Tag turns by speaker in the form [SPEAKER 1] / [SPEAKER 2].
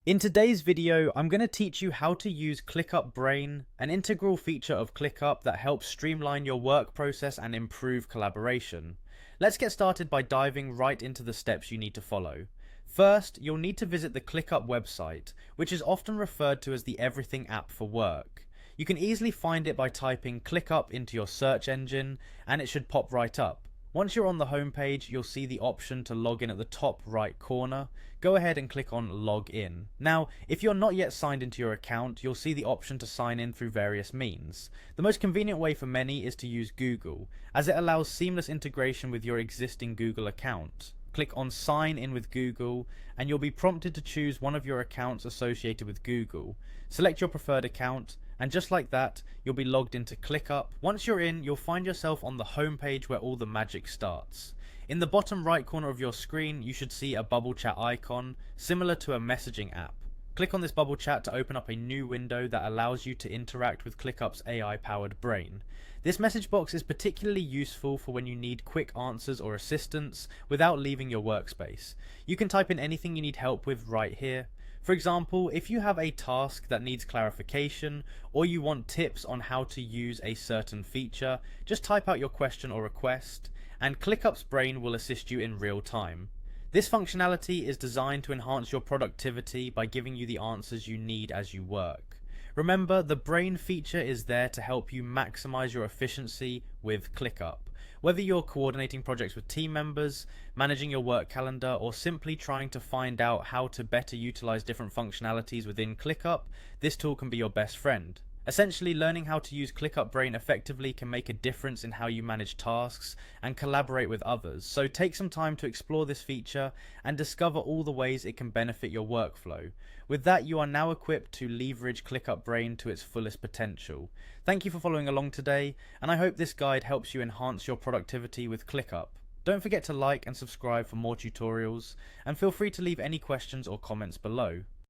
[SPEAKER 1] In today's video, I'm going to teach you how to use Clickup Brain, an integral feature of Clickup that helps streamline your work process and improve collaboration. Let's get started by diving right into the steps you need to follow. First, you'll need to visit the Clickup website, which is often referred to as the Everything app for work. You can easily find it by typing Clickup into your search engine, and it should pop right up. Once you're on the home page, you'll see the option to log in at the top right corner. Go ahead and click on Log In. Now, if you're not yet signed into your account, you'll see the option to sign in through various means. The most convenient way for many is to use Google, as it allows seamless integration with your existing Google account. Click on Sign in with Google, and you'll be prompted to choose one of your accounts associated with Google. Select your preferred account, and just like that, you'll be logged into Clickup. Once you're in, you'll find yourself on the home page where all the magic starts. In the bottom right corner of your screen, you should see a bubble chat icon, similar to a messaging app. Click on this bubble chat to open up a new window that allows you to interact with Clickup's AI-powered brain. This message box is particularly useful for when you need quick answers or assistance without leaving your workspace. You can type in anything you need help with right here. For example, if you have a task that needs clarification, or you want tips on how to use a certain feature, just type out your question or request, and Clickup's brain will assist you in real time. This functionality is designed to enhance your productivity by giving you the answers you need as you work. Remember, the brain feature is there to help you maximize your efficiency with Clickup. Whether you're coordinating projects with team members, managing your work calendar, or simply trying to find out how to better utilize different functionalities within Clickup, this tool can be your best friend. Essentially, learning how to use Clickup Brain effectively can make a difference in how you manage tasks and collaborate with others, so take some time to explore this feature and discover all the ways it can benefit your workflow. With that, you are now equipped to leverage Clickup Brain to its fullest potential. Thank you for following along today, and I hope this guide helps you enhance your productivity with Clickup. Don't forget to like and subscribe for more tutorials, and feel free to leave any questions or comments below.